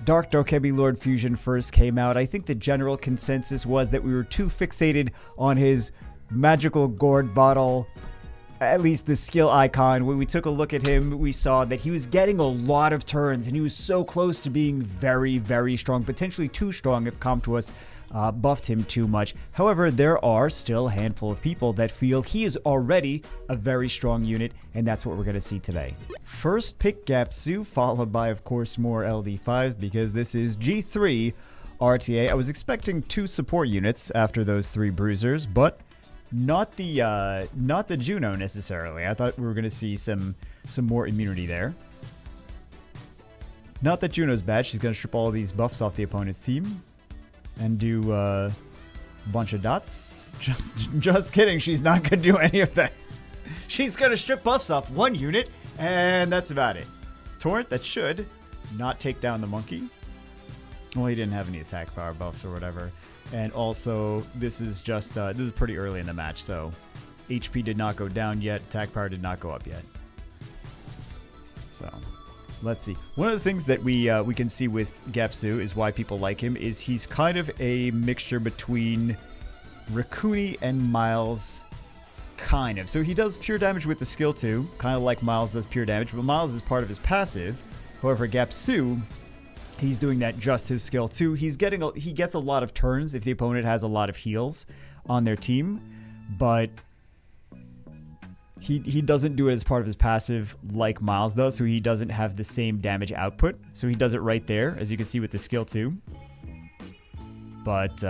Dark Dokebi Lord Fusion first came out, I think the general consensus was that we were too fixated on his magical gourd bottle, at least the skill icon. When we took a look at him, we saw that he was getting a lot of turns, and he was so close to being very, very strong, potentially too strong if Comtuos buffed him too much. However, there are still a handful of people that feel he is already a very strong unit, and that's what we're going to see today. First pick Gapsoo, followed by, of course, more LD5s, because this is G3 RTA. I was expecting 2 support units after those 3 bruisers, but not the Juno necessarily. I thought we were going to see some more immunity there. Not that Juno's bad. She's going to strip all of these buffs off the opponent's team and do a bunch of dots. Just kidding. She's not going to do any of that. She's going to strip buffs off 1 unit, and that's about it. Torrent, that should not take down the monkey. Well, he didn't have any attack power buffs or whatever. And also, this is just, this is pretty early in the match, so HP did not go down yet, attack power did not go up yet. So, let's see. One of the things that we can see with Gapsoo is why people like him is he's kind of a mixture between Rakuni and Miles, kind of. So he does pure damage with the skill 2, kind of like Miles does pure damage, but Miles is part of his passive. However, Gapsoo, he's doing that just his skill 2. He gets a lot of turns if the opponent has a lot of heals on their team, but he doesn't do it as part of his passive like Miles does, so he doesn't have the same damage output. So he does it right there, as you can see with the skill 2. But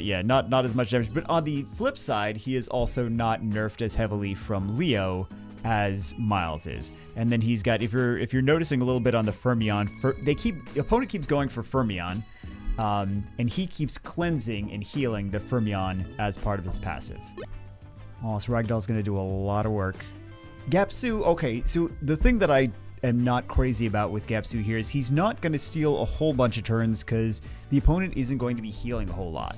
yeah, not as much damage. But on the flip side, he is also not nerfed as heavily from Leo as Miles is. And then he's got, if you're noticing a little bit on the Fermion, the opponent keeps going for Fermion, and he keeps cleansing and healing the Fermion as part of his passive. Oh, so Ragdoll's going to do a lot of work. Gapsoo, okay, so the thing that I am not crazy about with Gapsoo here is he's not going to steal a whole bunch of turns because the opponent isn't going to be healing a whole lot.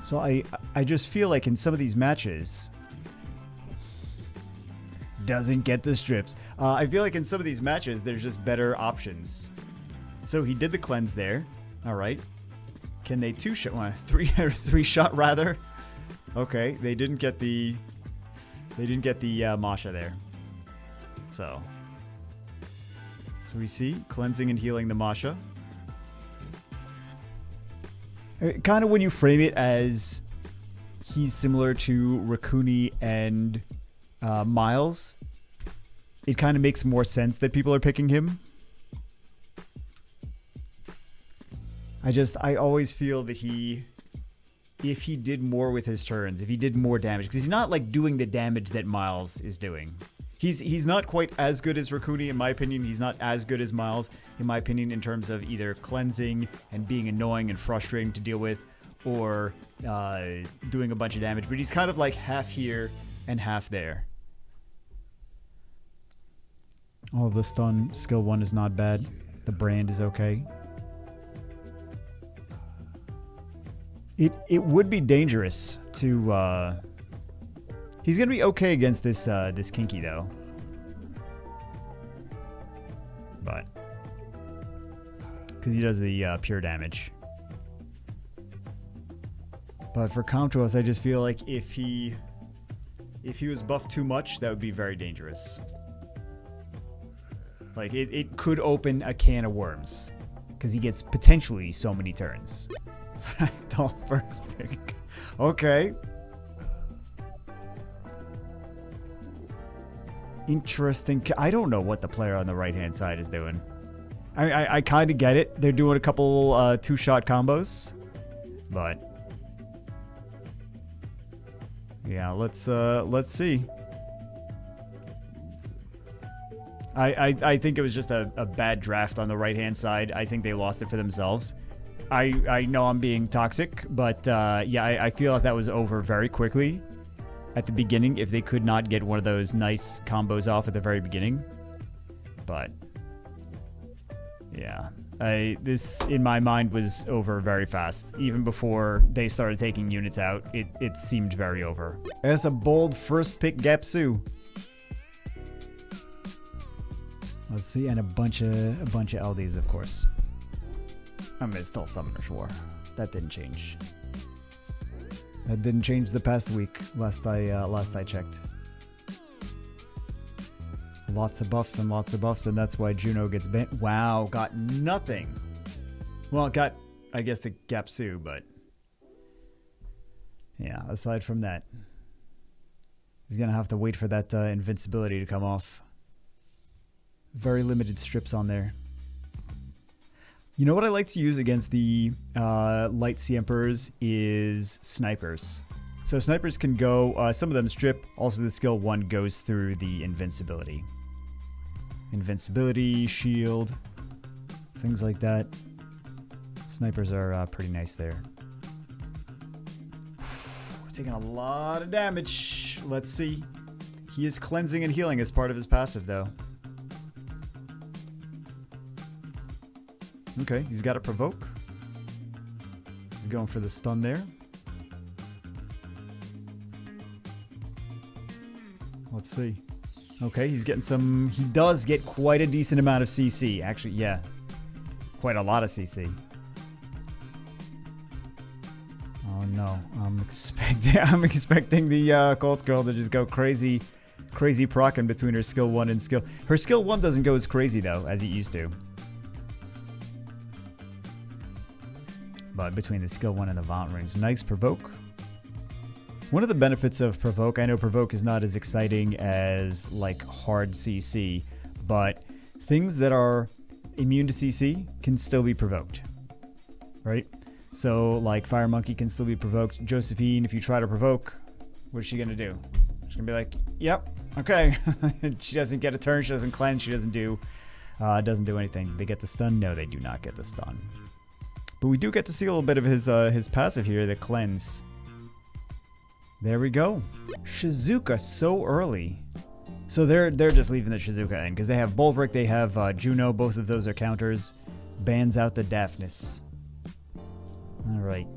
So I just feel like in some of these matches, doesn't get the strips. I feel like in some of these matches, there's just better options. So he did the cleanse there. All right. Can they 2-shot? 3-shot rather. Okay, they didn't get the Masha there. So we see cleansing and healing the Masha. Kind of when you frame it as he's similar to Rakuni and Miles, it kind of makes more sense that people are picking him. I always feel that if he did more with his turns, if he did more damage, because he's not like doing the damage that Miles is doing. He's not quite as good as Rakuni, in my opinion. He's not as good as Miles, in my opinion, in terms of either cleansing and being annoying and frustrating to deal with, or doing a bunch of damage. But he's kind of like half here and half there. Oh, the stun skill 1 is not bad. The brand is okay. It would be dangerous to he's gonna be okay against this this Kinky though. But because he does the pure damage. But for Comtuos, I just feel like if he was buffed too much, that would be very dangerous. Like, it could open a can of worms. Because he gets potentially so many turns. Don't first pick. Okay. Interesting. I don't know what the player on the right-hand side is doing. I kind of get it. They're doing a couple 2-shot combos. But yeah, let's see. I think it was just a bad draft on the right-hand side. I think they lost it for themselves. I know I'm being toxic, but yeah, I feel like that was over very quickly at the beginning if they could not get one of those nice combos off at the very beginning. But yeah, this in my mind was over very fast. Even before they started taking units out, it seemed very over. That's a bold first pick, Gapsoo. Let's see, and a bunch of LDs, of course. I mean, it's still Summoner's War. That didn't change. That didn't change the past week. Last I checked. Lots of buffs, and that's why Juno gets banned. Wow, got nothing. Well, got, I guess, the Gapsoo, but yeah, aside from that, he's gonna have to wait for that invincibility to come off. Very limited strips on there. You know what I like to use against the light Sea Emperors is snipers. So snipers can go, some of them strip, also the skill 1 goes through the invincibility. Invincibility, shield, things like that. Snipers are pretty nice there. We're taking a lot of damage. Let's see. He is cleansing and healing as part of his passive, though. Okay, he's got a provoke. He's going for the stun there. Let's see. Okay, he's getting some... He does get quite a decent amount of CC. Actually, yeah. Quite a lot of CC. Oh no, I'm expecting the Cult Girl to just go crazy proccing between her skill 1 and skill... Her skill 1 doesn't go as crazy, though, as it used to. But between the skill 1 and the Vaunt Rings. Nice provoke. One of the benefits of provoke, I know provoke is not as exciting as like hard CC, but things that are immune to CC can still be provoked, right? So like Fire Monkey can still be provoked. Josephine, if you try to provoke, what's she gonna do? She's gonna be like, yep, okay. She doesn't get a turn, she doesn't cleanse, she doesn't do anything. They get the stun? No, they do not get the stun. But we do get to see a little bit of his passive here, the cleanse. There we go. Shizuka so early. So they're just leaving the Shizuka in because they have Bolverk, they have Juno. Both of those are counters. Bans out the Daphnis. All right.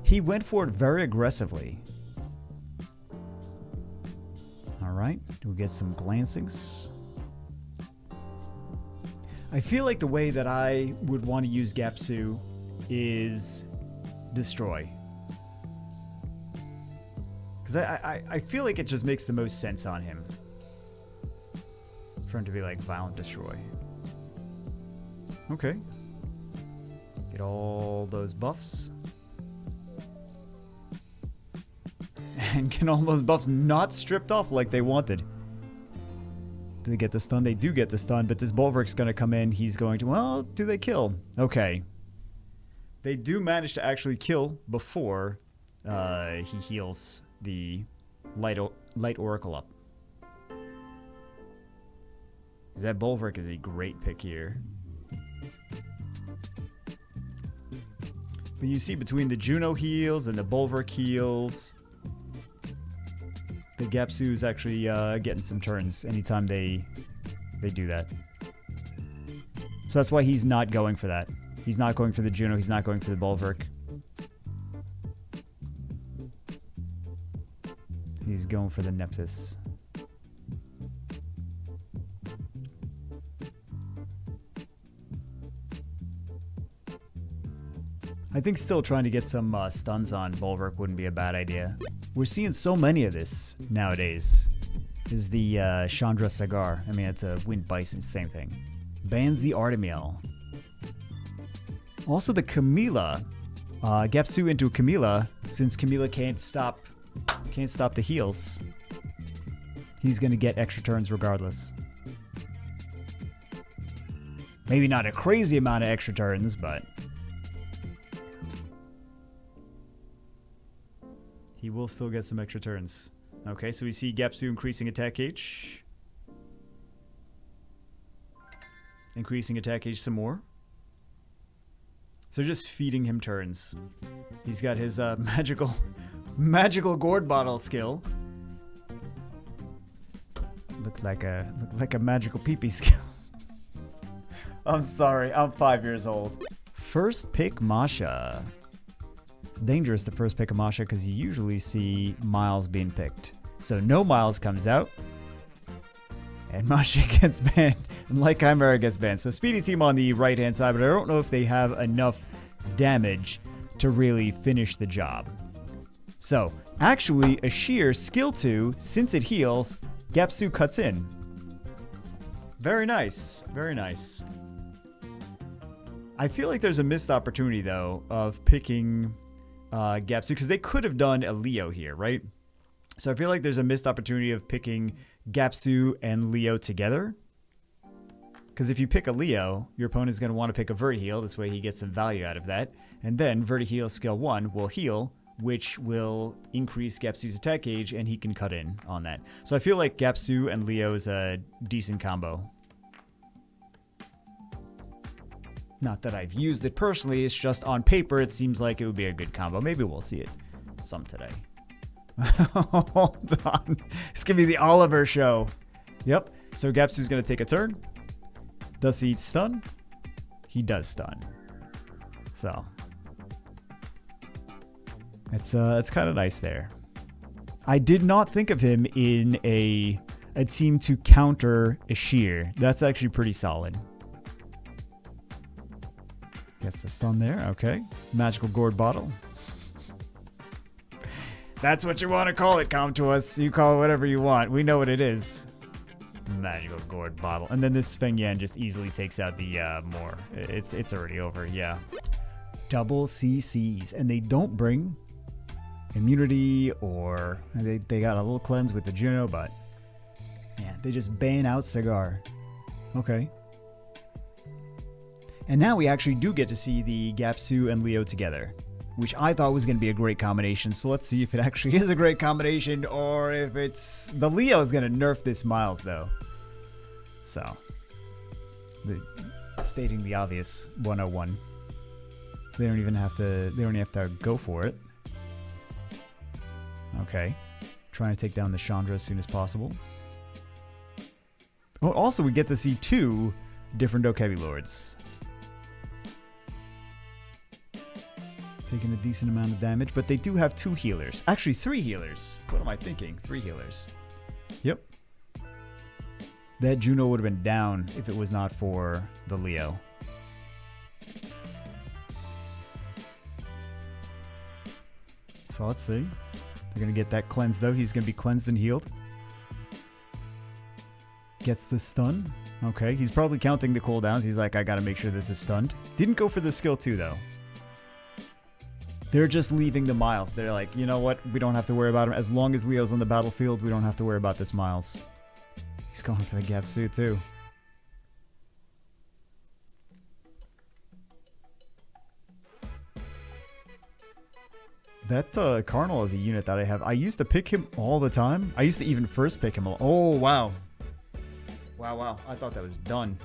He went for it very aggressively. All right. Do we get some glancings? I feel like the way that I would want to use Gapsoo is destroy. Because I feel like it just makes the most sense on him. For him to be like violent destroy. Okay. Get all those buffs. And get all those buffs not stripped off like they wanted. Do they get the stun? They do get the stun, but this Bolverk's going to come in. He's going to... Well, do they kill? Okay. They do manage to actually kill before he heals the light Oracle up. Because that Bolverk is a great pick here. But you see between the Juno heals and the Bolverk heals... The Gapsoo's actually getting some turns anytime they do that. So that's why he's not going for that. He's not going for the Juno. He's not going for the Bolverk. He's going for the Nephthys. I think still trying to get some stuns on Bolverk wouldn't be a bad idea. We're seeing so many of this nowadays. This is the Chandra Sagar. I mean, it's a Wind Bison, same thing. Bans the Artemiel. Also the Camilla. Gapsoo into Camilla, since Camilla can't stop the heals. He's gonna get extra turns regardless. Maybe not a crazy amount of extra turns, but he will still get some extra turns. Okay, so we see Gapsoo increasing attack gauge. Increasing attack gauge some more. So just feeding him turns. He's got his magical gourd bottle skill. Looked like a magical pee-pee skill. I'm sorry, I'm 5 years old. First pick Masha. It's dangerous to first pick a Masha because you usually see Miles being picked. So no Miles comes out. And Masha gets banned. And Light Chimera gets banned. So Speedy Team on the right-hand side, but I don't know if they have enough damage to really finish the job. So, actually, a sheer skill 2, since it heals, Gapsoo cuts in. Very nice. Very nice. I feel like there's a missed opportunity, though, of picking Gapsoo, because they could have done a Leo here, right? So I feel like there's a missed opportunity of picking Gapsoo and Leo together. Because if you pick a Leo, your opponent's going to want to pick a Verti-Heal. This way he gets some value out of that. And then Verti-Heal skill 1 will heal, which will increase Gapsoo's attack gauge, and he can cut in on that. So I feel like Gapsoo and Leo is a decent combo. Not that I've used it personally, it's just on paper it seems like it would be a good combo. Maybe we'll see it some today. Hold on. It's going to be the Oliver show. Yep. So Gapsoo's going to take a turn. Does he stun? He does stun. So it's kind of nice there. I did not think of him in a team to counter a sheer. That's actually pretty solid. Gets the stun there. Okay. Magical Gourd Bottle. That's what you want to call it, come to us. You call it whatever you want. We know what it is. Magical Gourd Bottle. And then this Feng Yan just easily takes out the more. It's already over, yeah. Double CCs. And they don't bring immunity or... They got a little cleanse with the Juno, but... Yeah, they just ban out Cigar. Okay. And now we actually do get to see the Gapsoo and Leo together, which I thought was going to be a great combination. So let's see if it actually is a great combination or if it's... The Leo is going to nerf this Miles, though. So, stating the obvious 101. So they don't even have to go for it. Okay. Trying to take down the Chandra as soon as possible. Oh, also we get to see 2 different Dokebi Lords. Taking a decent amount of damage, but they do have 2 healers. Actually, 3 healers. What am I thinking? 3 healers. Yep. That Juno would have been down if it was not for the Leo. So let's see. They're going to get that cleanse, though. He's going to be cleansed and healed. Gets the stun. Okay, he's probably counting the cooldowns. He's like, I got to make sure this is stunned. Didn't go for the skill 2, though. They're just leaving the Miles. They're like, you know what? We don't have to worry about him. As long as Leo's on the battlefield, we don't have to worry about this Miles. He's going for the Gapsoo, too. That Carnal is a unit that I have. I used to pick him all the time. I used to even first pick him. Oh, wow. Wow. I thought that was done.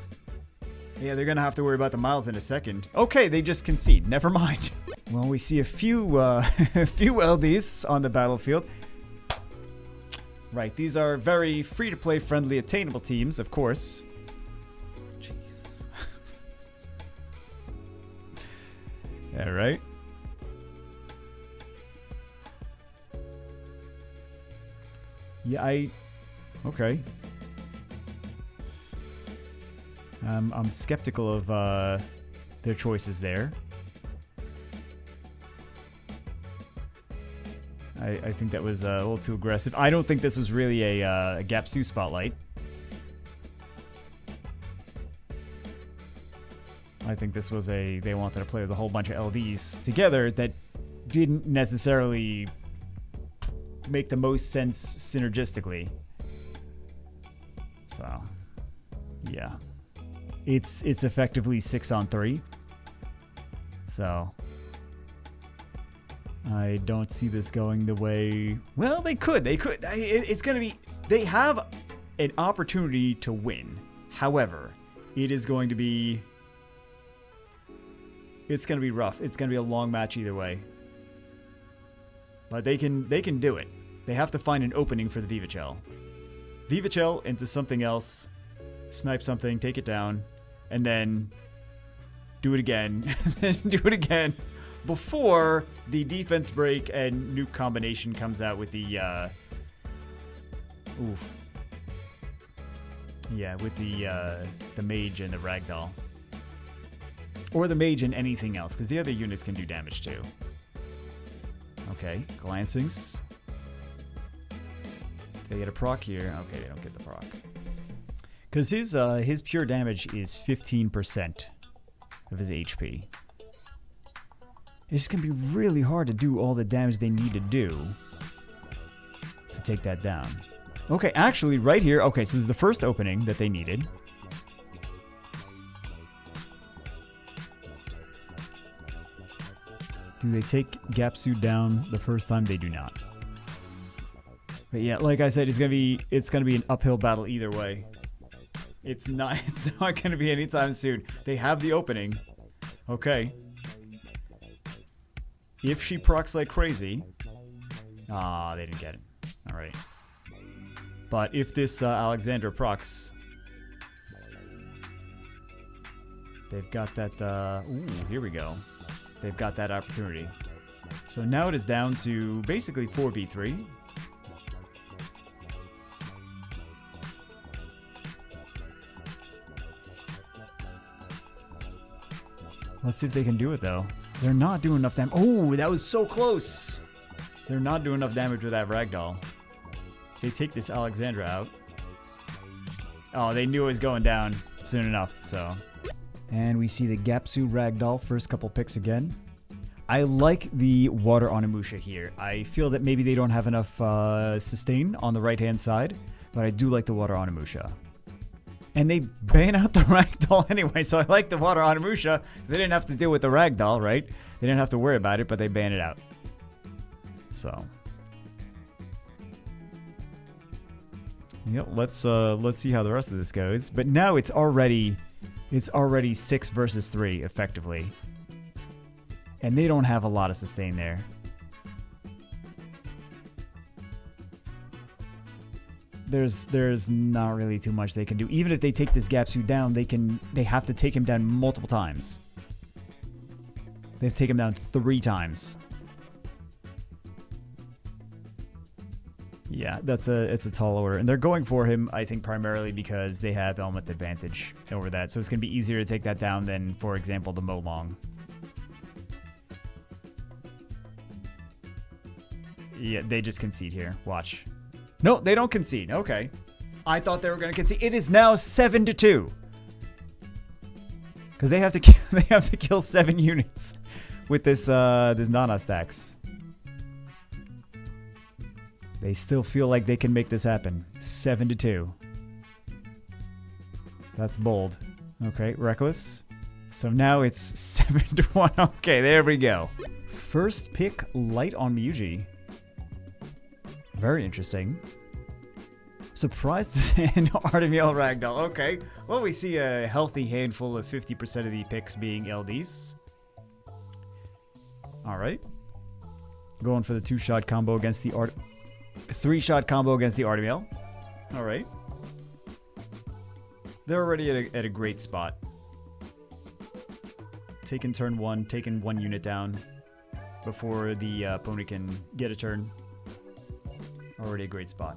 Yeah, they're going to have to worry about the Miles in a second. Okay, they just concede. Never mind. Well, we see a few a few LDs on the battlefield. Right, these are very free-to-play friendly attainable teams, of course. Jeez. Yeah, right? Yeah, okay. I'm skeptical of their choices there. I think that was a little too aggressive. I don't think this was really a Gapsoo spotlight. I think this was they wanted to play with a whole bunch of LDs together that didn't necessarily make the most sense synergistically. So, yeah. It's effectively 6-on-3. So, I don't see this going the way... Well, they could. It's going to be... They have an opportunity to win. However, it is going to be... It's going to be rough. It's going to be a long match either way. But they can do it. They have to find an opening for the Vivachel. Vivachel into something else. Snipe something, take it down. And then do it again. And then do it again. Before the defense break and nuke combination comes out with the... Oof. Yeah, with the mage and the ragdoll. Or the mage and anything else, because the other units can do damage too. Okay, glancings. If they get a proc here, okay, they don't get the proc. Because his pure damage is 15% of his HP. It's just going to be really hard to do all the damage they need to do to take that down. Okay, actually, right here, okay, so this is the first opening that they needed. Do they take Gapsoo down the first time? They do not. But yeah, like I said, it's gonna be an uphill battle either way. It's not gonna be anytime soon. They have the opening. Okay. If she procs like crazy, they didn't get it. All right. But if this Alexandra procs, they've got that. Ooh, here we go. They've got that opportunity. So now it is down to basically 4v3. Let's see if they can do it, though. They're not doing enough damage. Oh, that was so close. They're not doing enough damage with that ragdoll. If they take this Alexandra out. Oh, they knew it was going down soon enough, so. And we see the Gapsoo ragdoll, first couple picks again. I like the water Onimusha here. I feel that maybe they don't have enough sustain on the right-hand side, but I do like the water Onimusha. And they ban out the ragdoll anyway, so I like the water Onimusha. They didn't have to deal with the ragdoll, right? They didn't have to worry about it, but they banned it out. So. Yep, let's see how the rest of this goes. But now it's already 6 versus 3, effectively. And they don't have a lot of sustain there. There's not really too much they can do. Even if they take this Gapsoo down, they have to take him down multiple times. They have to take him down 3 times. Yeah, it's a tall order. And they're going for him, I think, primarily because they have element advantage over that. So it's going to be easier to take that down than, for example, the Molong. Yeah, they just concede here. Watch. No, they don't concede. Okay. I thought they were going to concede. It is now 7-2. Because they have to kill 7 units with this Nana stacks. They still feel like they can make this happen. 7-2. That's bold. Okay, reckless. So now it's 7-1. Okay, there we go. First pick, light on Miyuji. Very interesting. Surprised to see an Artemiel Ragdoll. Okay. Well, we see a healthy handful of 50% of the picks being LDs. Alright. Going for the 2-shot combo against the 3-shot combo against the Artemiel. Alright. They're already at a great spot. Taking turn 1, taking 1 unit down before the opponent can get a turn. Already a great spot.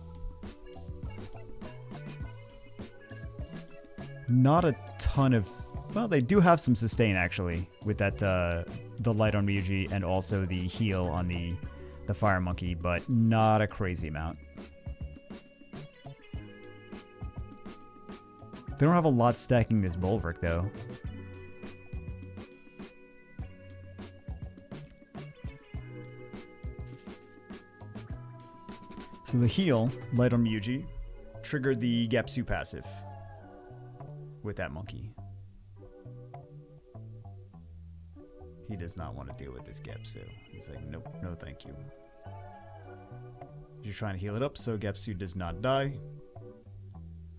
Not a ton of... Well, they do have some sustain, actually, with that the light on Ryuji and also the heal on the Fire Monkey, but not a crazy amount. They don't have a lot stacking this Bolverk, though. So the heal, light on Ryuji, triggered the Gapsoo passive with that monkey. He does not want to deal with this Gapsoo. He's like, nope, no thank you. You're trying to heal it up so Gapsoo does not die.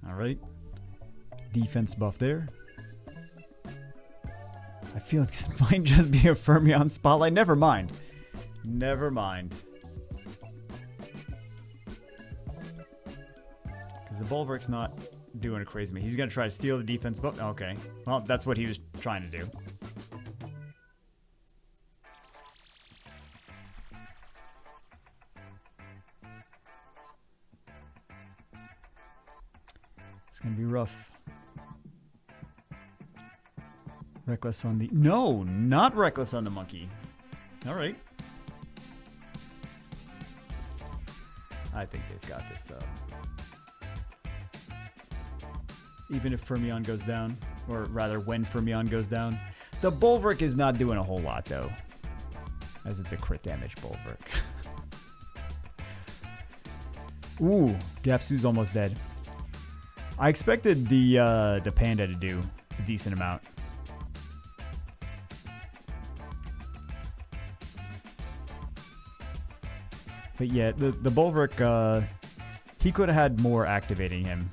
Alright. Defense buff there. I feel like this might just be a Fermion Spotlight. Never mind. Never mind. Because the Bolverk's not doing a crazy move. He's going to try to steal the defense buff. Okay. Well, that's what he was trying to do. It's Gonna be rough. Reckless on the... No, not reckless on the monkey. All right. I think they've got this, though. Even if Fermion goes down, or rather when Fermion goes down. The Bolverk is not doing a whole lot, though, as it's a crit damage Bolverk. Ooh, Gapsoo's almost dead. I expected the panda to do a decent amount. But yeah, the Bolverk, he could have had more activating him.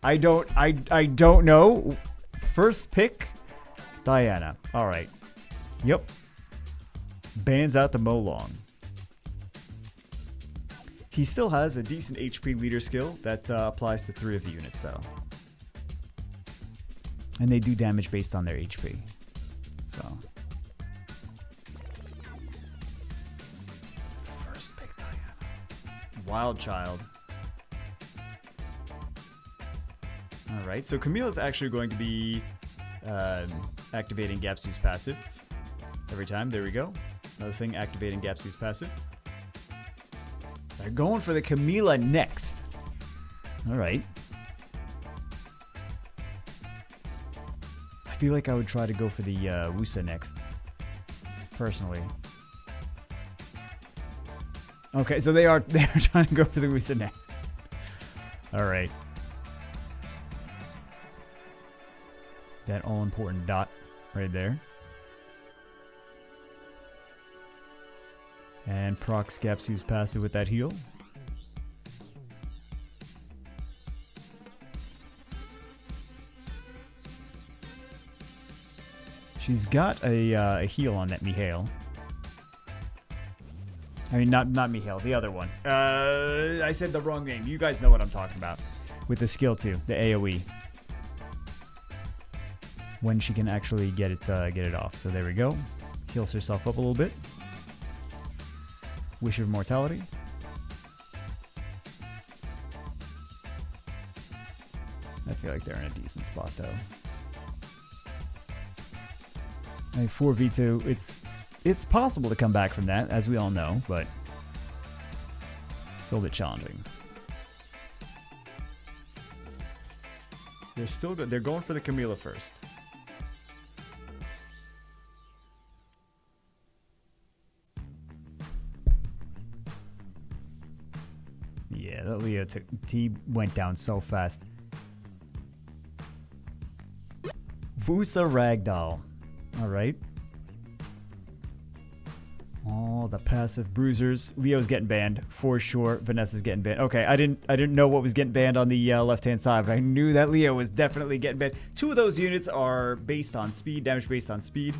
I don't know. First pick, Diana. All right. Yep. Bans out the Molong. He still has a decent HP leader skill that applies to 3 of the units, though. And they do damage based on their HP. So. First pick, Diana. Wild Child. Alright, so Camilla's actually going to be activating Gapsoo's passive every time. There we go. Another thing, activating Gapsoo's passive. They're going for the Camilla next. Alright. I feel like I would try to go for the Wusa next. Personally. Okay, so they're trying to go for the Wusa next. Alright. That all-important dot right there. And procs Gapsoo's passive with that heal. She's got a heal on that Mihail. I mean, not Mihail, the other one. I said the wrong name. You guys know what I'm talking about. With the skill too, the AoE. When she can actually get it off. So there we go. Heals herself up a little bit. Wish of Immortality. I feel like they're in a decent spot, though. I mean, 4v2, it's possible to come back from that, as we all know, but it's a little bit challenging. They're still good. They're going for the Camilla first. Yeah, that Leo he went down so fast. Vusa Ragdoll. Alright. Oh, the passive bruisers. Leo's getting banned for sure. Vanessa's getting banned. Okay, I didn't know what was getting banned on the left-hand side, but I knew that Leo was definitely getting banned. 2 of those units are based on speed, damage based on speed.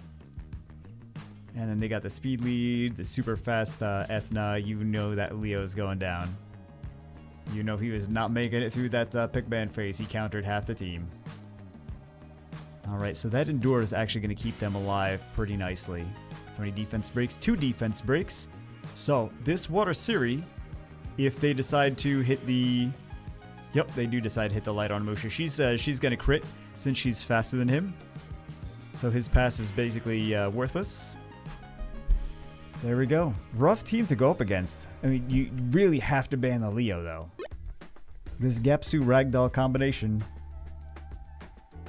And then they got the speed lead, the super fast Ethna. You know that Leo's going down. You know he was not making it through that pick ban phase. He countered half the team. Alright, so that Endure is actually going to keep them alive pretty nicely. How many defense breaks? 2 defense breaks. So, this Water Siri, if they decide to hit the... Yep, they do decide to hit the Light on Musha. She's going to crit since she's faster than him. So his passive is basically worthless. There we go. Rough team to go up against. I mean, you really have to ban the Leo, though. This Gapsoo Ragdoll combination...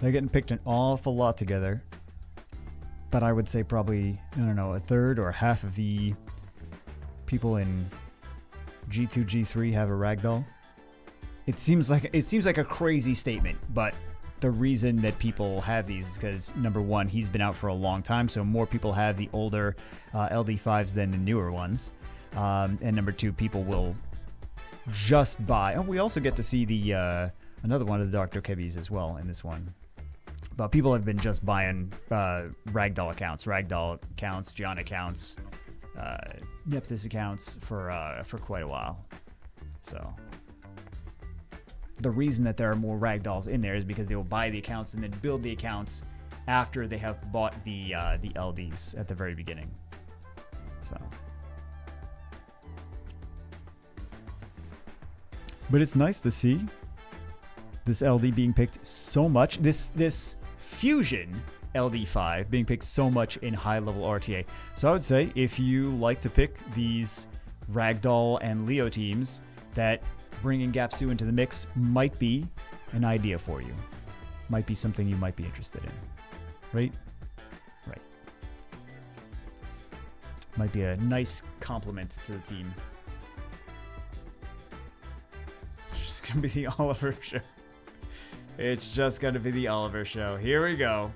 They're getting picked an awful lot together. But I would say probably, I don't know, a third or half of the people in G2, G3 have a Ragdoll. It seems like a crazy statement, but the reason that people have these is because, number one, he's been out for a long time, so more people have the older LD5s than the newer ones. And number two, people will just buy. Oh, we also get to see the another one of the Dr. Kebbies as well in this one. But people have been just buying Ragdoll accounts, Gianna accounts, Nephthys accounts for quite a while. So the reason that there are more Ragdolls in there is because they will buy the accounts and then build the accounts after they have bought the LDs at the very beginning. So, but it's nice to see This LD being picked so much. This fusion LD5 being picked so much in high-level RTA. So I would say if you like to pick these Ragdoll and Leo teams, that bringing Gapsoo into the mix might be an idea for you. Might be something you might be interested in. Right? Right. Might be a nice compliment to the team. It's just gonna be the Oliver show. It's just gonna be the Oliver show. Here we go.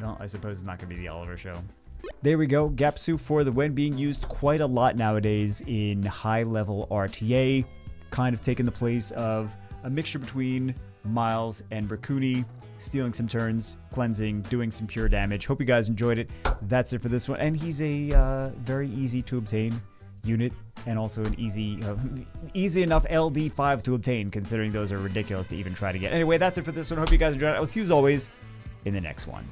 Well, I suppose it's not gonna be the Oliver show. There we go. Gapsoo for the win, being used quite a lot nowadays in high-level RTA. Kind of taking the place of a mixture between Miles and Raccoony, stealing some turns, cleansing, doing some pure damage. Hope you guys enjoyed it. That's it for this one. And he's a very easy to obtain unit, and also an easy enough LD5 to obtain, considering those are ridiculous to even try to get. Anyway, that's it for this one. Hope you guys enjoyed it. I will see you as always in the next one.